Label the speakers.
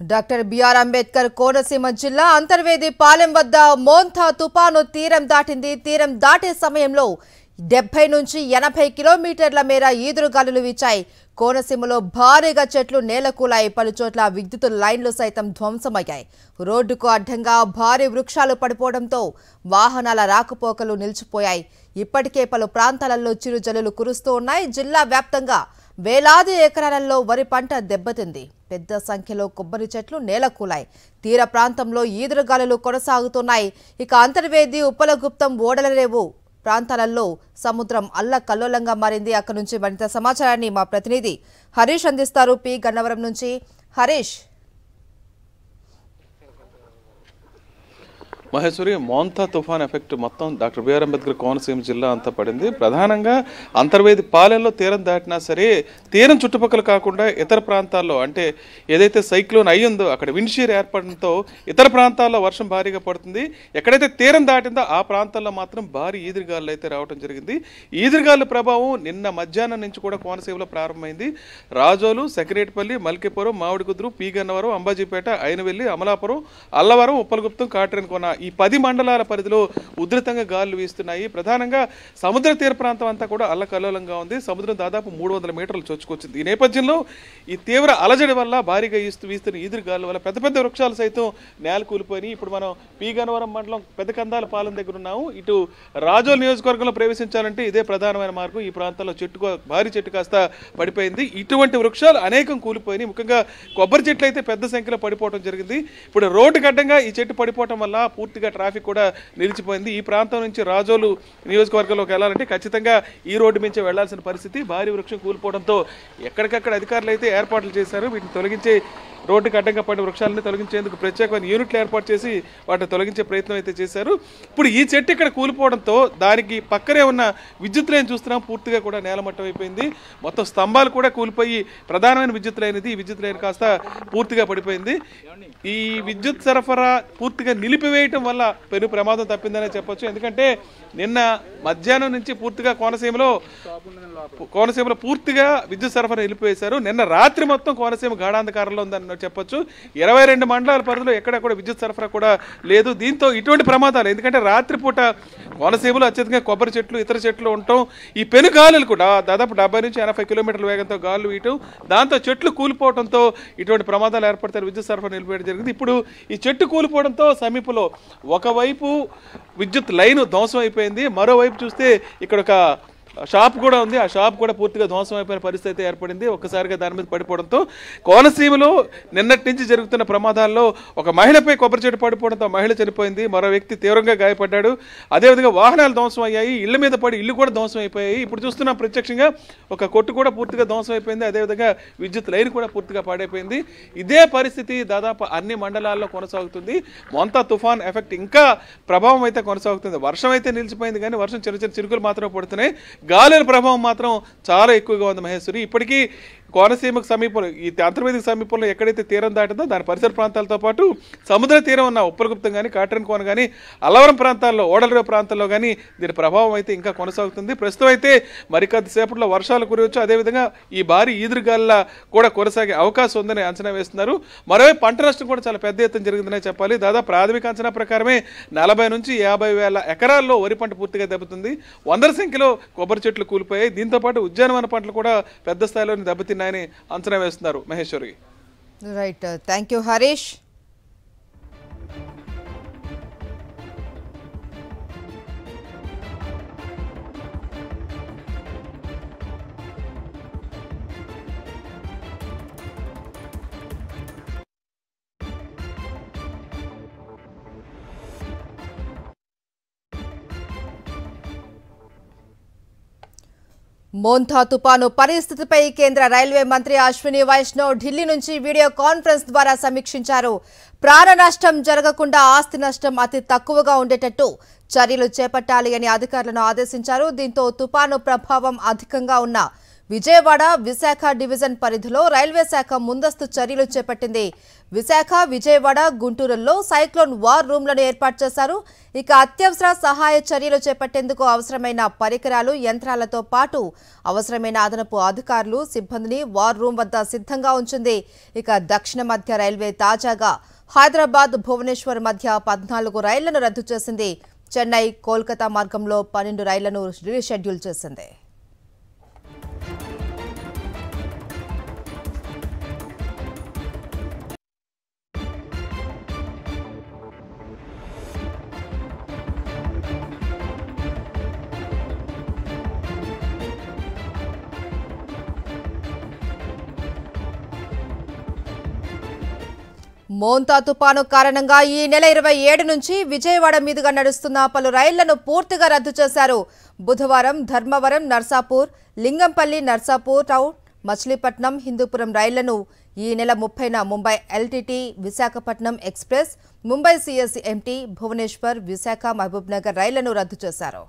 Speaker 1: Doctor BR Ambedkar Konaseema జిల్లా అంతర్వేది పాలెం వద్ద Montha తుపాను తీరం దాటింది. తీరం దాటే సమయంలో 70 నుంచి 80 కిలోమీటర్ల మేర ఈదురుగాలులు వీచాయి. కోనసీమలో భారీగా చెట్లు నేలకూలాయి. పలుచోట్ల విద్యుత్ లైన్లు సైతం ధ్వంసమయ్యాయి. రోడ్డుకు అడ్డంగా భారీ వృక్షాలు పడిపోవడంతో వాహనాల రాకపోకలు నిలిచిపోయాయి. ఇప్పటికే పలు ప్రాంతాలలో చిరుజల్లులు కురుస్తూ ఉన్నాయి. జిల్లా వ్యాప్తంగా వేలాది ఎకరాలలో వరి పంట దెబ్బతింది. పెద్ద సంఖ్యలో కొబ్బరి చెట్లు నేలకూలాయి. తీర ప్రాంతంలో ఈదురుగాలులు కొనసాగుతున్నాయి. ఇక అంతర్వేది, ఉప్పలగుప్తం, ఓడలరేవు ప్రాంతాలలో సముద్రం అల్లకల్లోలంగా మారింది. అక్కడి నుంచి మరింత సమాచారాన్ని మా ప్రతినిధి హరీష్ అందిస్తారు. పి గన్నవరం నుంచి హరీష్.
Speaker 2: మహేశ్వరి, మోంథా తుఫాన్ ఎఫెక్ట్ మొత్తం డాక్టర్ బిఆర్ అంబేద్కర్ కోనసీమ జిల్లా అంతా పడింది. ప్రధానంగా అంతర్వేది పాలెంలో తీరం దాటినా సరే తీరం చుట్టుపక్కల కాకుండా ఇతర ప్రాంతాల్లో, అంటే ఏదైతే సైక్లోన్ అయ్యిందో అక్కడ విండ్షీర్ ఏర్పడడంతో ఇతర ప్రాంతాల్లో వర్షం భారీగా పడుతుంది. ఎక్కడైతే తీరం దాటిందో ఆ ప్రాంతాల్లో మాత్రం భారీ ఈదురుగాలు అయితే రావడం జరిగింది. ఈదురుగాల ప్రభావం నిన్న మధ్యాహ్నం నుంచి కూడా కోనసీమలో ప్రారంభమైంది. రాజోలు, సెక్రటేపల్లి, మల్కిపురం, మామిడికుదురు, పి గన్నవరం, అంబాజీపేట, అయినవెల్లి, అమలాపురం, అల్లవరం, ఉప్పలగుప్తం, కాట్రేన్ కొన ఈ 10 మండలాల పరిధిలో ఉధృతంగా గాలులు వీస్తున్నాయి. ప్రధానంగా సముద్ర తీర ప్రాంతం అంతా కూడా అల్లకల్లోలంగా ఉంది. సముద్రం దాదాపు 300 మీటర్లు చొచ్చుకొచ్చింది. ఈ నేపథ్యంలో ఈ తీవ్ర అలజడి వల్ల భారీగా వీస్తున్న ఈదురుగాలుల వల్ల పెద్ద పెద్ద వృక్షాలు సైతం నేల కూలిపోయినాయి. ఇప్పుడు మనం పి గన్నవరం మండలం పెద్ద కందాల పాలెం దగ్గర ఉన్నాము. ఇటు రాజోల్ నియోజకవర్గంలో ప్రవేశించాలంటే ఇదే ప్రధానమైన మార్గం. ఈ ప్రాంతంలో భారీ చెట్టు కాస్త పడిపోయింది. ఇటువంటి వృక్షాలు అనేకం కూలిపోయినాయి. ముఖ్యంగా కొబ్బరి చెట్లు అయితే పెద్ద సంఖ్యలో పడిపోవడం జరిగింది. ఇప్పుడు రోడ్డు గడ్డంగా ఈ చెట్టు పడిపోవడం వల్ల పూర్తిగా ట్రాఫిక్ కూడా నిలిచిపోయింది. ఈ ప్రాంతం నుంచి రాజోలు నియోజకవర్గంలోకి వెళ్ళాలంటే ఖచ్చితంగా ఈ రోడ్డు నుంచి వెళ్లాల్సిన పరిస్థితి. భారీ వృక్షం కూలిపోవడంతో ఎక్కడికక్కడ అధికారులు అయితే ఏర్పాట్లు చేశారు. వీటిని తొలగించే, రోడ్డుకు అడ్డంగా పడిన వృక్షాలను తొలగించేందుకు ప్రత్యేకమైన యూనిట్లు ఏర్పాటు చేసి వాటిని తొలగించే ప్రయత్నం అయితే చేశారు. ఇప్పుడు ఈ చెట్టు ఇక్కడ కూలిపోవడంతో దానికి పక్కనే ఉన్న విద్యుత్ లైన్ చూస్తున్నాం, పూర్తిగా కూడా నేలమట్టం అయిపోయింది. మొత్తం స్తంభాలు కూడా కూలిపోయి ప్రధానమైన విద్యుత్ లైన్ ఇది. ఈ విద్యుత్ లైన్ కాస్త పూర్తిగా పడిపోయింది. ఈ విద్యుత్ సరఫరా పూర్తిగా నిలిపివేయటం వల్ల పెను ప్రమాదం తప్పిందనే చెప్పొచ్చు. ఎందుకంటే నిన్న మధ్యాహ్నం నుంచి పూర్తిగా కోనసీమలో పూర్తిగా విద్యుత్ సరఫరా నిలిపివేశారు. నిన్న రాత్రి మొత్తం కోనసీమ గాఢాంధకారంలో ఉందని చెప్పొచ్చు. 22 మండలాల పరిధిలో ఎక్కడ కూడా విద్యుత్ సరఫరా కూడా లేదు. దీంతో ఇటువంటి ప్రమాదాలు, ఎందుకంటే రాత్రిపూట కోనసీమలో అత్యధికంగా కొబ్బరి చెట్లు, ఇతర చెట్లు ఉండటం, ఈ పెను గాలులు కూడా దాదాపు 70 నుంచి 80 కిలోమీటర్ల వేగంతో గాలులు వీయటం, దాంతో చెట్లు కూలిపోవడంతో ఇటువంటి ప్రమాదాలు ఏర్పడతారు. విద్యుత్ సరఫరా నిలిపివేయడం జరిగింది. ఇప్పుడు ఈ చెట్టు కూలిపోవడంతో సమీపంలో ఒకవైపు విద్యుత్ లైన్ ధ్వంసం అయిపోయింది. మరోవైపు చూస్తే ఇక్కడ ఒక షాప్ కూడా ఉంది. ఆ షాప్ కూడా పూర్తిగా ధ్వంసం అయిపోయిన పరిస్థితి ఏర్పడింది. ఒక్కసారిగా దాని మీద పడిపోవడంతో కోనసీమలో నిన్నటి నుంచి జరుగుతున్న ప్రమాదాల్లో ఒక మహిళపై కొబ్బరి చెట్టు పడిపోవడంతో మహిళ చనిపోయింది. మరో వ్యక్తి తీవ్రంగా గాయపడ్డాడు. అదేవిధంగా వాహనాలు ధ్వంసం అయ్యాయి. ఇళ్ల మీద పడి ఇల్లు కూడా ధ్వంసం అయిపోయాయి. ఇప్పుడు చూస్తున్నాం ప్రత్యక్షంగా ఒక కొట్టు కూడా పూర్తిగా ధ్వంసం అయిపోయింది. అదేవిధంగా విద్యుత్ లైన్ కూడా పూర్తిగా పాడైపోయింది. ఇదే పరిస్థితి దాదాపు అన్ని మండలాల్లో కొనసాగుతుంది. మోంథా తుఫాన్ ఎఫెక్ట్ ఇంకా ప్రభావం అయితే కొనసాగుతుంది. వర్షం అయితే నిలిచిపోయింది, కానీ వర్షం చిన్న చిన్న చినుకులు మాత్రమే పడుతున్నాయి. గాలుల ప్రభావం మాత్రం చాలా ఎక్కువగా ఉంది మహేశ్వరి. ఇప్పటికీ కోనసీమకు సమీపంలో, ఈ అంతర్వేదికి సమీపంలో ఎక్కడైతే తీరం దాటిందో దాని పరిసర ప్రాంతాలతో పాటు సముద్ర తీరం ఉన్న ఉప్పలగుప్తం కానీ, కాట్రేన్ కోన కానీ, అల్లవరం ప్రాంతాల్లో, ఓడలరేవు ప్రాంతాల్లో కానీ దీని ప్రభావం అయితే ఇంకా కొనసాగుతుంది. ప్రస్తుతం అయితే మరికొద్దిసేపట్లో వర్షాలు కురవచ్చు. అదేవిధంగా ఈ భారీ ఈదురుగాలుల కూడా కొనసాగే అవకాశం ఉందని అంచనా వేస్తున్నారు. మరోవైపు పంట నష్టం కూడా చాలా పెద్ద ఎత్తున జరిగిందనే చెప్పాలి. దాదాపు ప్రాథమిక అంచనా ప్రకారమే 40 నుంచి 50 వేల ఎకరాల్లో వరి పంట పూర్తిగా దెబ్బతింది. వందల సంఖ్యలో కొబ్బరి చెట్లు కూలిపోయాయి. దీంతోపాటు ఉద్యానవన పంటలు కూడా పెద్ద స్థాయిలో దెబ్బతిన్నాయని అంచనా వేస్తున్నారు Maheshwari.
Speaker 1: Right, thank you Harish. Montha తుపాను పరిస్థితిపై కేంద్ర రైల్వే మంత్రి అశ్విని వైష్ణవ్ ఢిల్లీ నుంచి వీడియో కాన్ఫరెన్స్ ద్వారా సమీక్షించారు. ప్రాణ నష్టం జరగకుండా ఆస్తి నష్టం అతి తక్కువగా ఉండేటట్టు చర్యలు చేపట్టాలి అని అధికారులను ఆదేశించారు. దీంతో తుపాను ప్రభావం అధికంగా ఉన్న విజయవాడ విశాఖ డివిజన్ పరిధిలో రైల్వే శాఖ ముందస్తు చర్యలు చేపట్టింది. విశాఖ, విజయవాడ, గుంటూరులో సైక్లోన్ వార్ రూమ్లను ఏర్పాటు చేశారు. ఇక అత్యవసర సహాయ చర్యలు చేపట్టేందుకు అవసరమైన పరికరాలు, యంత్రాలతో పాటు అవసరమైన అదనపు అధికారులు, సిబ్బందిని వార్ రూమ్ వద్ద సిద్ధంగా ఉంచింది. ఇక దక్షిణ మధ్య రైల్వే తాజాగా హైదరాబాద్, భువనేశ్వర్ మధ్య 14 రైళ్లను రద్దు చేసింది. చెన్నై, కోల్కతా మార్గంలో 12 రైళ్లను రీషెడ్యూల్ చేసింది. మోంతా తుపాను కారణంగా ఈ నెల 27 నుంచి విజయవాడ మీదుగా నడుస్తున్న పలు రైళ్లను పూర్తిగా రద్దు చేశారు. బుధవారం ధర్మవరం, నర్సాపూర్, లింగంపల్లి, నర్సాపూర్ టౌన్, మచిలీపట్నం, హిందూపురం రైళ్లను, ఈ నెల 30న Mumbai LTT, Visakhapatnam express, Mumbai CSMT, Bhubaneswar, Visakha, Mahabubnagar రైళ్లను రద్దు చేశారు.